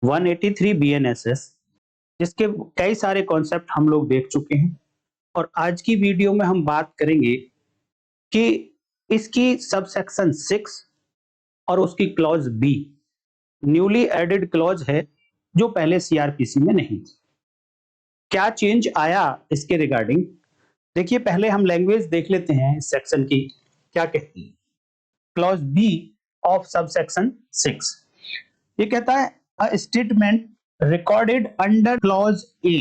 183 BNSS, जिसके कई सारे कॉन्सेप्ट हम लोग देख चुके हैं और आज की वीडियो में हम बात करेंगे कि इसकी सबसेक्शन 6 और उसकी clause B newly added clause है जो पहले सीआरपीसी में नहीं थी। क्या चेंज आया इसके रिगार्डिंग? देखिए, पहले हम लैंग्वेज देख लेते हैं इस सेक्शन की क्या कहती है। क्लॉज बी ऑफ सबसेक्शन 6 ये कहता है a statement recorded under clause A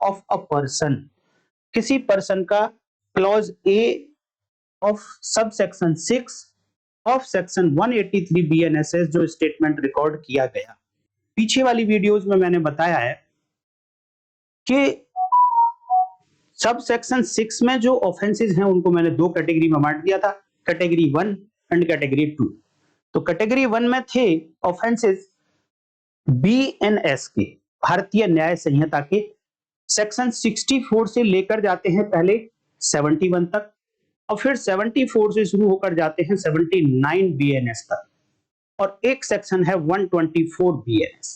of a person, किसी पर्सन का clause A of subsection 6 of section 183 BNSS जो स्टेटमेंट रिकॉर्ड किया गया। पीछे वाली वीडियोस में मैंने बताया है कि सब सेक्शन 6 में जो ऑफेंसेस हैं उनको मैंने दो कैटेगरी में बांट दिया था, कैटेगरी 1 एंड कैटेगरी 2। तो कैटेगरी 1 में थे ऑफेंसेस बीएनएस के, भारतीय न्याय संहिता के सेक्शन 64 से लेकर जाते हैं पहले 71 तक और फिर 74 से शुरू होकर जाते हैं 79 बीएनएस तक और एक सेक्शन है 124 बीएनएस।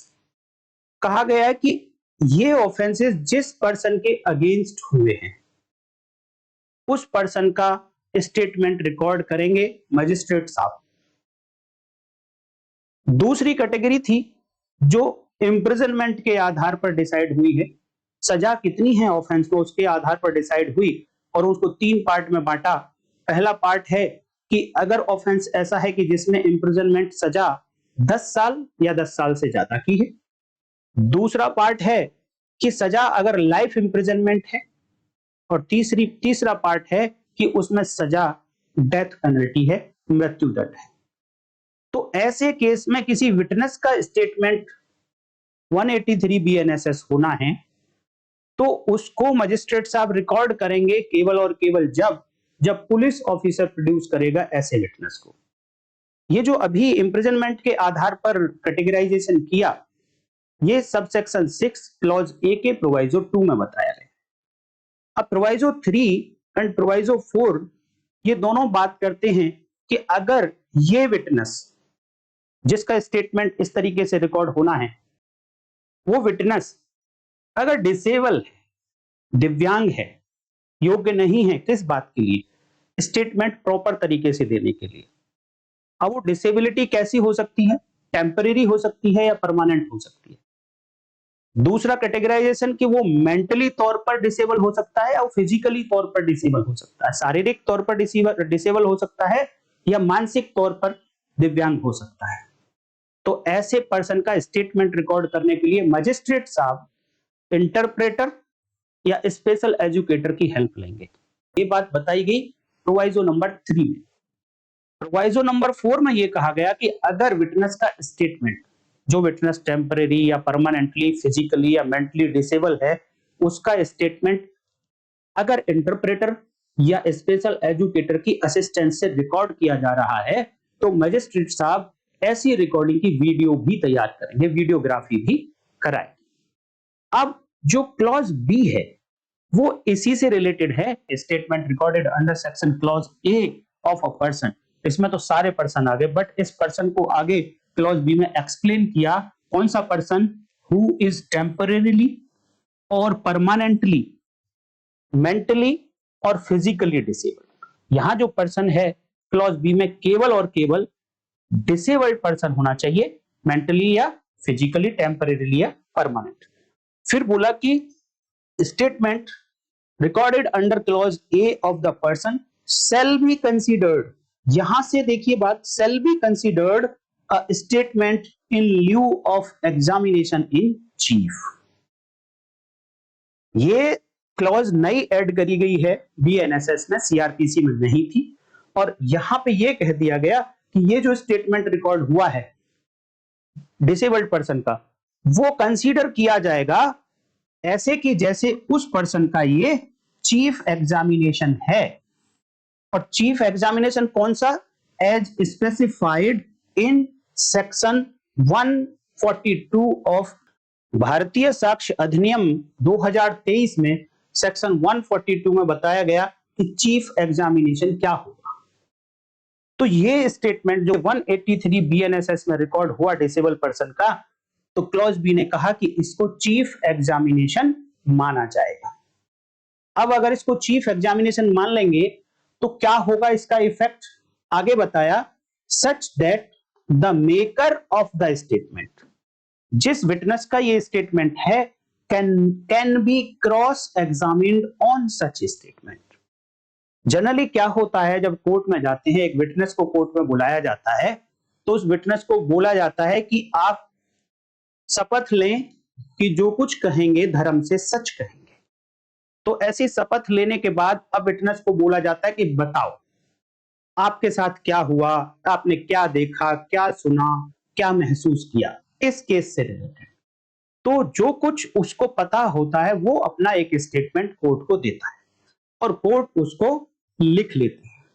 कहा गया है कि ये ऑफेंसेस जिस पर्सन के अगेंस्ट हुए हैं उस पर्सन का स्टेटमेंट रिकॉर्ड करेंगे मजिस्ट्रेट साहब। दूसरी कैटेगरी थी जो इम्प्रिजनमेंट के आधार पर डिसाइड हुई है, सजा कितनी है ऑफेंस को उसके आधार पर डिसाइड हुई और उसको तीन पार्ट में बांटा। पहला पार्ट है कि अगर ऑफेंस ऐसा है कि जिसमें इम्प्रिजनमेंट सजा 10 साल या 10 साल से ज्यादा की है। दूसरा पार्ट है कि सजा अगर लाइफ इम्प्रिजनमेंट है और तीसरा पार्ट है कि उसमें सजा डेथ पेनल्टी है, मृत्यु दंड है। तो ऐसे केस में किसी विटनेस का स्टेटमेंट 183 बीएनएसएस होना है तो उसको मजिस्ट्रेट साहब रिकॉर्ड करेंगे केवल और केवल जब पुलिस ऑफिसर प्रोड्यूस करेगा ऐसे विटनेस को। ये जो अभी इम्प्रिजनमेंट के आधार पर कैटेगराइजेशन किया ये सबसेक्शन 6 क्लॉज ए के प्रोवाइजो 2 में बताया गया। अब प्रोवाइजो 3 एंड प्रोवाइजो 4 ये दोनों बात करते हैं कि अगर ये विटनेस जिसका स्टेटमेंट इस तरीके से रिकॉर्ड होना है वो विटनेस अगर डिसेबल है, दिव्यांग है, योग्य नहीं है, किस बात के लिए? स्टेटमेंट प्रॉपर तरीके से देने के लिए। अब वो डिसेबिलिटी कैसी हो सकती है? टेम्परेरी हो सकती है या परमानेंट हो सकती है। दूसरा कैटेगराइजेशन कि वो मेंटली तौर पर डिसेबल हो सकता है और फिजिकली तौर पर डिसेबल हो सकता है, शारीरिक तौर पर डिसेबल हो सकता है या मानसिक तौर पर दिव्यांग हो सकता है। तो ऐसे पर्सन का स्टेटमेंट रिकॉर्ड करने के लिए मजिस्ट्रेट साहब इंटरप्रेटर या स्पेशल एजुकेटर की हेल्प लेंगे। ये बात बताई गई प्रोवाइजो नंबर 3 में। प्रोवाइजो नंबर 4 में यह कहा गया कि अगर विटनेस का स्टेटमेंट, जो विटनेस टेम्परेरी या परमानेंटली फिजिकली या मेंटली डिसेबल है, उसका स्टेटमेंट अगर इंटरप्रेटर या स्पेशल एजुकेटर की असिस्टेंस से रिकॉर्ड किया जा रहा है तो मजिस्ट्रेट साहब ऐसी रिकॉर्डिंग की वीडियो भी तैयार करेंगे, वीडियोग्राफी भी कराएंगे। अब जो क्लॉज बी है वो इसी से रिलेटेड है, statement recorded under section clause A of a person. इसमें तो सारे पर्सन आ गए बट इस पर्सन को आगे क्लॉज बी में एक्सप्लेन किया कौन सा पर्सन, हु इज टेम्परेरीली और परमानेंटली मेंटली और फिजिकली डिसेबल्ड। यहां जो पर्सन है क्लॉज बी में केवल और केवल डिसेबल्ड पर्सन होना चाहिए, मेंटली या फिजिकली, टेम्परेरीली या परमानेंट। फिर बोला कि statement recorded under clause A of the person shall be considered, यहां से देखिए बात, shall be considered a statement in lieu of examination in chief। ये क्लॉज नई ऐड करी गई है बीएनएसएस में, सीआरपीसी में नहीं थी और यहां पे ये कह दिया गया कि ये जो स्टेटमेंट रिकॉर्ड हुआ है डिसेबल्ड पर्सन का वो कंसीडर किया जाएगा ऐसे कि जैसे उस पर्सन का ये चीफ एग्जामिनेशन है। और चीफ एग्जामिनेशन कौन सा? As specified in section 142 of Bharatiya Sakshya अधिनियम 2023 में सेक्शन 142 में बताया गया कि चीफ एग्जामिनेशन क्या होगा। तो ये स्टेटमेंट जो 183 बीएनएसएस में रिकॉर्ड हुआ डिसेबल पर्सन का, तो क्लॉज बी ने कहा कि इसको चीफ एग्जामिनेशन माना जाएगा। अब अगर इसको चीफ एग्जामिनेशन मान लेंगे तो क्या होगा इसका इफेक्ट, आगे बताया, such that the maker of the statement, जिस विटनेस का ये स्टेटमेंट है, can be cross examined on such statement. Generally क्या होता है, जब कोर्ट में जाते हैं, एक विटनेस को कोर्ट में बुलाया जाता है, तो उस विटनेस को बोला जाता है कि आप शपथ लें कि जो कुछ कहेंगे धर्म से सच कहेंगे। तो ऐसी शपथ लेने के बाद अब विटनेस को बोला जाता है कि बताओ आपके साथ क्या हुआ, आपने क्या देखा, क्या सुना, क्या महसूस किया इस केस से रिलेटेड। तो जो कुछ उसको पता होता है वो अपना एक स्टेटमेंट कोर्ट को देता है और कोर्ट उसको लिख लेती है।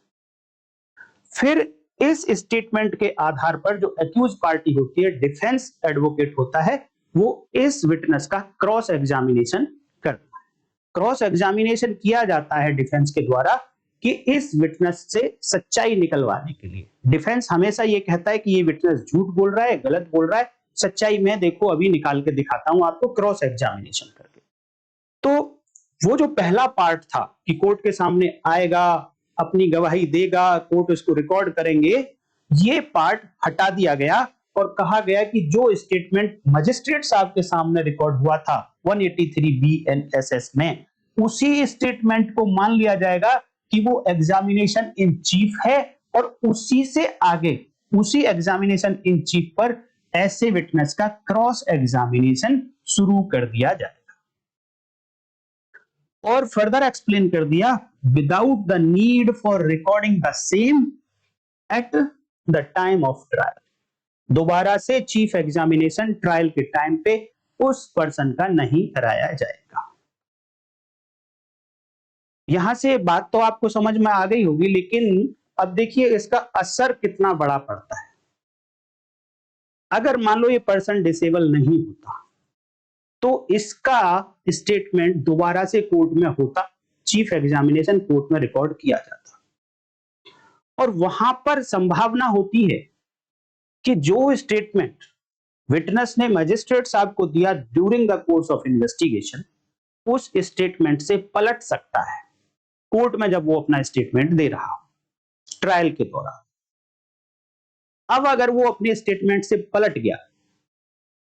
फिर इस स्टेटमेंट के आधार पर जो एक्यूज पार्टी होती है, डिफेंस एडवोकेट होता है, वो इस विटनेस का क्रॉस एग्जामिनेशन करता है। क्रॉस एग्जामिनेशन किया जाता है डिफेंस के द्वारा कि इस विटनेस से सच्चाई निकलवाने के लिए। डिफेंस हमेशा ये कहता है कि ये विटनेस झूठ बोल रहा है, गलत बोल रहा है, सच्चाई मैं देखो अभी निकाल के दिखाता हूं आपको क्रॉस एग्जामिनेशन करके। तो वो जो पहला पार्ट था कि कोर्ट के सामने आएगा, अपनी गवाही देगा, कोर्ट उसको रिकॉर्ड करेंगे, ये पार्ट हटा दिया गया और कहा गया कि जो स्टेटमेंट मजिस्ट्रेट साहब के सामने रिकॉर्ड हुआ था 183 BNSS में, उसी स्टेटमेंट को मान लिया जाएगा कि वो एग्जामिनेशन इन चीफ है और उसी से आगे उसी एग्जामिनेशन इन चीफ पर ऐसे विटनेस का क्रॉस एग्जामिनेशन शुरू कर दिया जाएगा। और फर्दर एक्सप्लेन कर दिया, without the need for recording the same at the time of trial. दोबारा से चीफ एग्जामिनेशन ट्रायल के टाइम पे उस पर्सन का नहीं कराया जाएगा। यहां से बात तो आपको समझ में आ गई होगी, लेकिन अब देखिए इसका असर कितना बड़ा पड़ता है। अगर मान लो ये पर्सन डिसेबल नहीं होता तो इसका स्टेटमेंट दोबारा से कोर्ट में होता, चीफ एग्जामिनेशन कोर्ट में रिकॉर्ड किया जाता और वहां पर संभावना होती है कि जो स्टेटमेंट विटनेस ने मजिस्ट्रेट साहब को दिया during the course of investigation, उस स्टेटमेंट से पलट सकता है कोर्ट में जब वो अपना स्टेटमेंट दे रहा हो ट्रायल के दौरान। अब अगर वो अपने स्टेटमेंट से पलट गया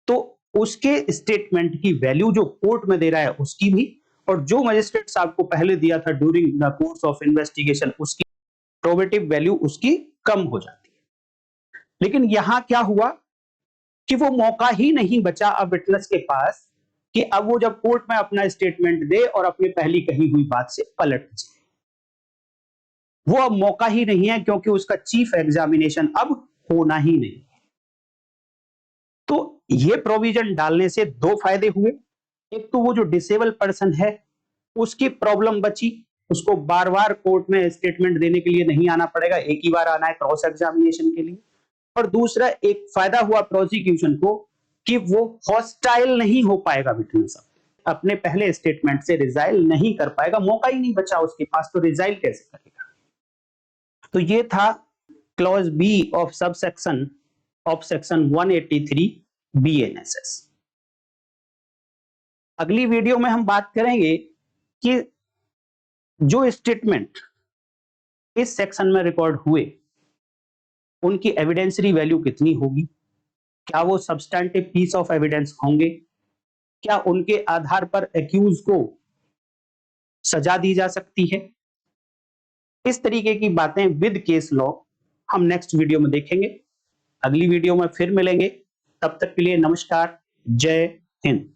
तो उसके स्टेटमेंट की वैल्यू जो कोर्ट में दे रहा है उसकी भी, और जो मजिस्ट्रेट साहब को पहले दिया था during the course of investigation उसकी प्रोबेटिव वैल्यू उसकी कम हो जाती है। लेकिन यहां क्या हुआ कि वो मौका ही नहीं बचा अब विटनेस के पास कि अब वो जब कोर्ट में अपना स्टेटमेंट दे और अपनी पहली कही हुई बात से पलट जाए, वो अब मौका ही नहीं है क्योंकि उसका चीफ एग्जामिनेशन अब होना ही नहीं है। तो ये प्रोविजन डालने से दो फायदे हुए, एक तो वो जो डिसेबल पर्सन है उसकी प्रॉब्लम बची, उसको बार बार कोर्ट में स्टेटमेंट देने के लिए नहीं आना पड़ेगा, एक ही बार आना है क्रॉस एग्जामिनेशन के लिए। और दूसरा एक फायदा हुआ प्रोसिक्यूशन को कि वो हॉस्टाइल नहीं हो पाएगा, विटनेस अपने पहले स्टेटमेंट से रिजाइल नहीं कर पाएगा, मौका ही नहीं बचा उसके पास, तो रिजाइल कैसे करेगा। तो ये था clause B of subsection of section 183 BNSS। अगली वीडियो में हम बात करेंगे कि जो स्टेटमेंट इस सेक्शन में रिकॉर्ड हुए उनकी एविडेंसरी वैल्यू कितनी होगी, क्या वो सब्सटैंटिव पीस ऑफ एविडेंस होंगे, क्या उनके आधार पर एक्यूज को सजा दी जा सकती है। इस तरीके की बातें विद केस लॉ हम नेक्स्ट वीडियो में देखेंगे। अगली वीडियो में फिर मिलेंगे, तब तक के लिए नमस्कार, जय हिंद।